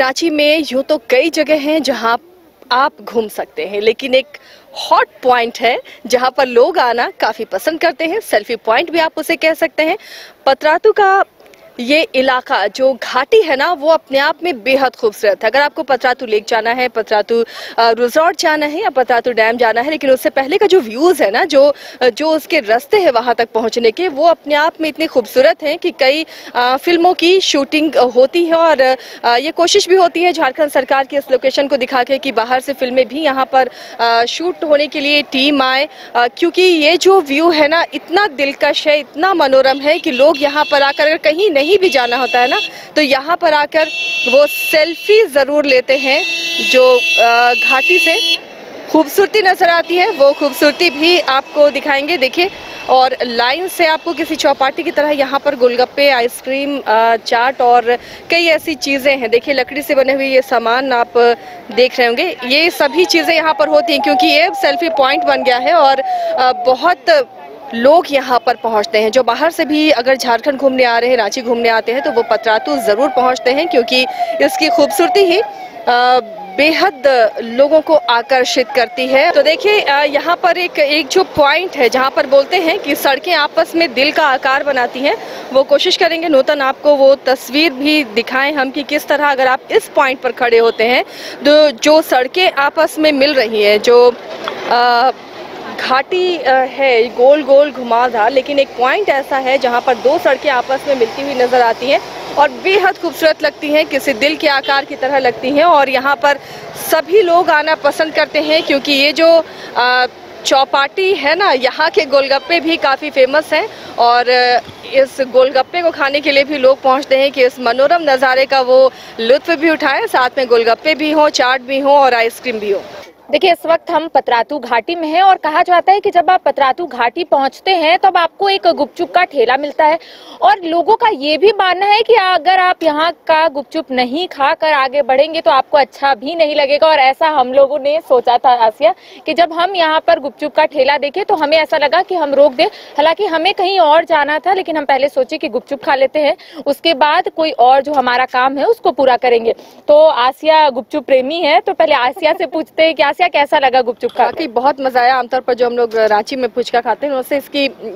रांची में यूँ तो कई जगह हैं जहां आप घूम सकते हैं, लेकिन एक हॉट पॉइंट है जहां पर लोग आना काफ़ी पसंद करते हैं। सेल्फी पॉइंट भी आप उसे कह सकते हैं। पतरातू का ये इलाका जो घाटी है ना, वो अपने आप में बेहद खूबसूरत है। अगर आपको पतरातू लेक जाना है, पतरातू रिजॉर्ट जाना है या पतरातू डैम जाना है, लेकिन उससे पहले का जो व्यूज़ है ना, जो उसके रास्ते हैं वहाँ तक पहुँचने के, वो अपने आप में इतने खूबसूरत हैं कि कई फिल्मों की शूटिंग होती है। और ये कोशिश भी होती है झारखंड सरकार की इस लोकेशन को दिखा के कि बाहर से फिल्में भी यहाँ पर शूट होने के लिए टीम आए, क्योंकि ये जो व्यू है ना, इतना दिलकश है, इतना मनोरम है कि लोग यहाँ पर आकर, अगर कहीं नहीं भी जाना होता है ना, तो यहाँ पर आकर वो सेल्फी ज़रूर लेते हैं। जो घाटी से खूबसूरती नजर आती है, वो खूबसूरती भी आपको दिखाएंगे। देखिए, और लाइन से आपको किसी चौपाटी की तरह यहाँ पर गोलगप्पे, आइसक्रीम, चाट और कई ऐसी चीज़ें हैं। देखिए, लकड़ी से बने हुए ये सामान आप देख रहे होंगे, ये सभी चीज़ें यहाँ पर होती हैं क्योंकि ये सेल्फी पॉइंट बन गया है। और बहुत लोग यहाँ पर पहुँचते हैं। जो बाहर से भी अगर झारखंड घूमने आ रहे हैं, रांची घूमने आते हैं, तो वो पतरातू ज़रूर पहुँचते हैं क्योंकि इसकी खूबसूरती ही बेहद लोगों को आकर्षित करती है। तो देखिए, यहाँ पर एक जो पॉइंट है जहाँ पर बोलते हैं कि सड़कें आपस में दिल का आकार बनाती हैं, वो कोशिश करेंगे नूतन आपको वो तस्वीर भी दिखाएं हम कि किस तरह अगर आप इस पॉइंट पर खड़े होते हैं तो जो सड़कें आपस में मिल रही हैं, जो घाटी है गोल गोल घुमावदार, लेकिन एक पॉइंट ऐसा है जहां पर दो सड़कें आपस में मिलती हुई नजर आती हैं और बेहद खूबसूरत लगती हैं, किसी दिल के आकार की तरह लगती हैं। और यहाँ पर सभी लोग आना पसंद करते हैं क्योंकि ये जो चौपाटी है ना, यहाँ के गोलगप्पे भी काफ़ी फेमस हैं और इस गोलगप्पे को खाने के लिए भी लोग पहुँचते हैं कि इस मनोरम नज़ारे का वो लुत्फ़ भी उठाएं, साथ में गोलगप्पे भी हों, चाट भी हो और आइसक्रीम भी हो। देखिए, इस वक्त हम पतरातू घाटी में हैं और कहा जाता है कि जब आप पतरातू घाटी पहुंचते हैं तब आपको एक गुपचुप का ठेला मिलता है। और लोगों का ये भी मानना है कि अगर आप यहाँ का गुपचुप नहीं खाकर आगे बढ़ेंगे तो आपको अच्छा भी नहीं लगेगा। और ऐसा हम लोगों ने सोचा था आसिया कि जब हम यहाँ पर गुपचुप का ठेला देखे तो हमें ऐसा लगा कि हम रोक दें। हालांकि हमें कहीं और जाना था, लेकिन हम पहले सोचे कि गुपचुप खा लेते हैं, उसके बाद कोई और जो हमारा काम है उसको पूरा करेंगे। तो आसिया गुपचुप प्रेमी है, तो पहले आसिया से पूछते हैं कि आसिया कैसा लगा गुपचुप खा के? बहुत मजा आया। आमतौर पर जो हम लोग रांची में फुचका खाते हैं उससे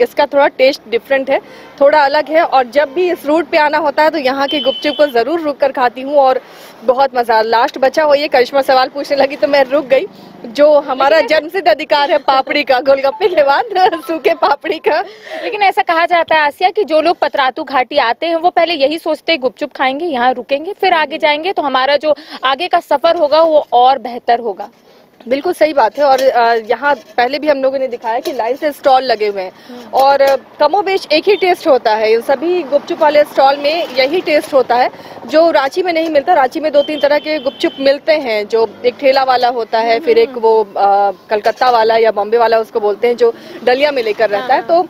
इसका थोड़ा टेस्ट डिफरेंट है, थोड़ा अलग है। और जब भी इस रूट पे आना होता है तो यहाँ के गुपचुप को जरूर रुक कर खाती हूँ और बहुत मजा। लास्ट बचा हो ये करिश्मा सवाल पूछने लगी तो मैं रुक गई। जो हमारा जन्मसिद्ध अधिकार है पापड़ी का, गोलगप्पे के बाद सूखे पापड़ी का। लेकिन ऐसा कहा जाता है आसिया कि जो लोग पतरातू घाटी आते हैं वो पहले यही सोचते हैं गुपचुप खाएंगे, यहाँ रुकेंगे, फिर आगे जाएंगे तो हमारा जो आगे का सफर होगा वो और बेहतर होगा। बिल्कुल सही बात है। और यहाँ पहले भी हम लोगों ने दिखाया कि लाइन से स्टॉल लगे हुए हैं और कमोबेश एक ही टेस्ट होता है। इन सभी गुपचुप वाले स्टॉल में यही टेस्ट होता है जो रांची में नहीं मिलता। रांची में 2-3 तरह के गुपचुप मिलते हैं, जो एक ठेला वाला होता है, फिर एक वो कलकत्ता वाला या बॉम्बे वाला उसको बोलते हैं, जो डलिया में लेकर रहता है। तो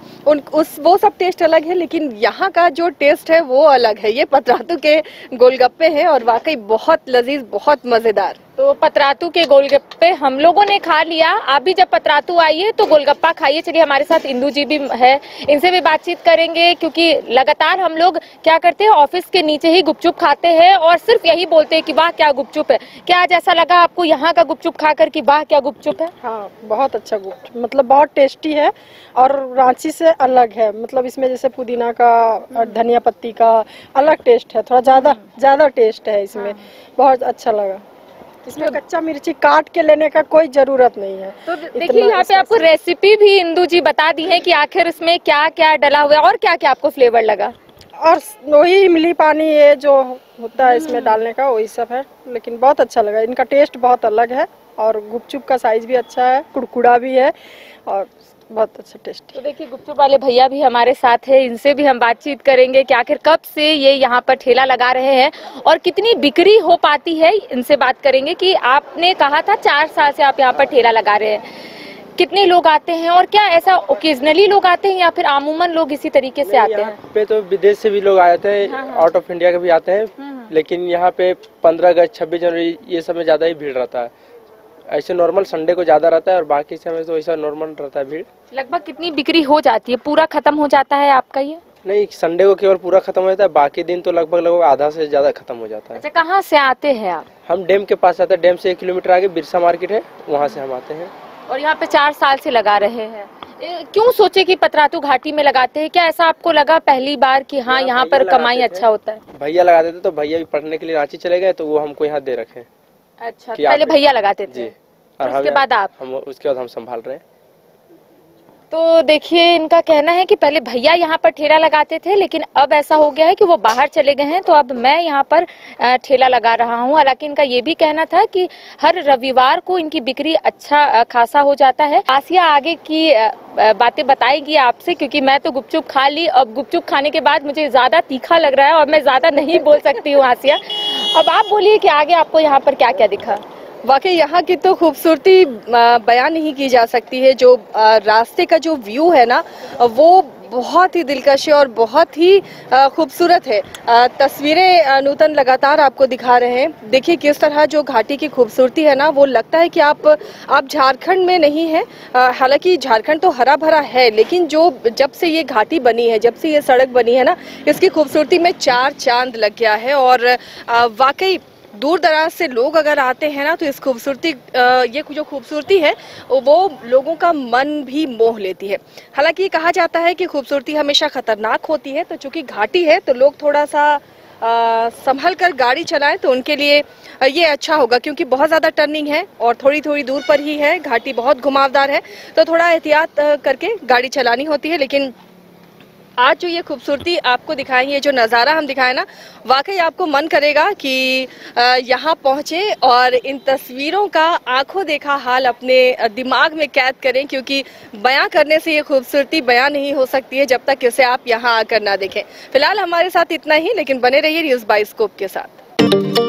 वो सब टेस्ट अलग है, लेकिन यहाँ का जो टेस्ट है वो अलग है। ये पतरातू के गोलगप्पे हैं और वाकई बहुत लजीज, बहुत मजेदार। तो पतरातू के गोलगप्पे हम लोगों ने खा लिया। आप भी जब पतरातू आइए तो गोलगप्पा खाइए। चलिए, हमारे साथ इंदू जी भी है, इनसे भी बातचीत करेंगे क्योंकि लगातार हम लोग क्या करते हैं, ऑफिस के नीचे ही गुपचुप खाते हैं और सिर्फ यही बोलते हैं कि वाह क्या गुपचुप है। क्या आज ऐसा लगा आपको यहाँ का गुपचुप खाकर कि वाह क्या गुपचुप है? हाँ, बहुत अच्छा गुपचुप, मतलब बहुत टेस्टी है और रांची से अलग है। मतलब इसमें जैसे पुदीना का और धनिया पत्ती का अलग टेस्ट है, थोड़ा ज्यादा टेस्ट है इसमें। बहुत अच्छा लगा। इसमें कच्चा मिर्ची काट के लेने का कोई जरूरत नहीं है। तो देखिए, यहाँ पे आपको रेसिपी भी इंदू जी बता दी है कि आखिर इसमें क्या क्या डला हुआ है और क्या क्या आपको फ्लेवर लगा। और वही इमली पानी ये जो होता है इसमें डालने का, वही सब है। लेकिन बहुत अच्छा लगा, इनका टेस्ट बहुत अलग है और गुपचुप का साइज भी अच्छा है, कुड़कुड़ा भी है और बहुत अच्छा टेस्ट। तो देखिए, गुपचुप वाले भैया भी हमारे साथ है, इनसे भी हम बातचीत करेंगे कि आखिर कब से ये यहाँ पर ठेला लगा रहे हैं और कितनी बिक्री हो पाती है। इनसे बात करेंगे कि आपने कहा था 4 साल से आप यहाँ पर ठेला लगा रहे हैं, कितने लोग आते हैं और क्या ऐसा ओकेजनली लोग आते हैं या फिर आमूमन लोग इसी तरीके से आते हैं? यहाँ पे तो विदेश से भी लोग आ जाते हैं, आउट ऑफ इंडिया के भी आते हैं। लेकिन यहाँ पे 15 अगस्त, 26 जनवरी ये सब में ज्यादा ही भीड़ रहता है। ऐसे नॉर्मल संडे को ज्यादा रहता है और बाकी समय तो ऐसा नॉर्मल रहता है भीड़। लगभग कितनी बिक्री हो जाती है? पूरा खत्म हो जाता है आपका ये? नहीं, संडे को केवल पूरा खत्म हो जाता है, बाकी दिन तो लगभग आधा से ज्यादा खत्म हो जाता है। अच्छा, कहाँ से आते हैं आप? हम डैम के पास आते हैं, डैम से 1 किलोमीटर आगे बिरसा मार्केट है, वहाँ से हम आते हैं। और यहाँ पे 4 साल से लगा रहे हैं। क्यों सोचे कि पतरातू घाटी में लगाते हैं? क्या ऐसा आपको लगा पहली बार कि हाँ यहाँ पर कमाई अच्छा होता है? भैया लगाते थे, तो भैया भी पढ़ने के लिए रांची चले गए, तो वो हमको यहाँ दे रखे। अच्छा, पहले भैया लगाते थे और उसके बाद आप? उसके बाद हम संभाल रहे हैं। तो देखिए, इनका कहना है कि पहले भैया यहाँ पर ठेला लगाते थे, लेकिन अब ऐसा हो गया है कि वो बाहर चले गए हैं, तो अब मैं यहाँ पर ठेला लगा रहा हूँ। हालांकि इनका ये भी कहना था कि हर रविवार को इनकी बिक्री अच्छा खासा हो जाता है। आसिया आगे की बातें बताएगी आपसे, क्योंकि मैं तो गुपचुप खा ली। अब गुपचुप खाने के बाद मुझे ज्यादा तीखा लग रहा है और मैं ज्यादा नहीं बोल सकती हूँ। आसिया, अब आप बोलिए कि आगे आपको यहाँ पर क्या क्या दिखा? वाकई यहाँ की तो खूबसूरती बयान नहीं की जा सकती है। जो रास्ते का जो व्यू है ना, वो बहुत ही दिलकश है और बहुत ही खूबसूरत है। तस्वीरें नूतन लगातार आपको दिखा रहे हैं। देखिए किस तरह जो घाटी की खूबसूरती है ना, वो लगता है कि आप झारखंड में नहीं है। हालांकि झारखंड तो हरा भरा है, लेकिन जब से ये घाटी बनी है, जब से ये सड़क बनी है ना, इसकी खूबसूरती में 4 चांद लग गया है। और वाकई दूर दराज से लोग अगर आते हैं ना, तो इस खूबसूरती ये जो खूबसूरती है वो लोगों का मन भी मोह लेती है। हालांकि कहा जाता है कि खूबसूरती हमेशा खतरनाक होती है, तो चूंकि घाटी है तो लोग थोड़ा सा संभल कर गाड़ी चलाएं तो उनके लिए ये अच्छा होगा, क्योंकि बहुत ज़्यादा टर्निंग है और थोड़ी थोड़ी दूर पर ही है। घाटी बहुत घुमावदार है, तो थोड़ा एहतियात करके गाड़ी चलानी होती है। लेकिन आज जो ये खूबसूरती आपको दिखाएंगे, ये जो नज़ारा हम दिखाए ना, वाकई आपको मन करेगा कि यहाँ पहुँचे और इन तस्वीरों का आंखों देखा हाल अपने दिमाग में कैद करें, क्योंकि बयां करने से ये खूबसूरती बयां नहीं हो सकती है जब तक इसे आप यहाँ आकर ना देखें। फिलहाल हमारे साथ इतना ही, लेकिन बने रहिए न्यूज़ बाइस्कोप के साथ।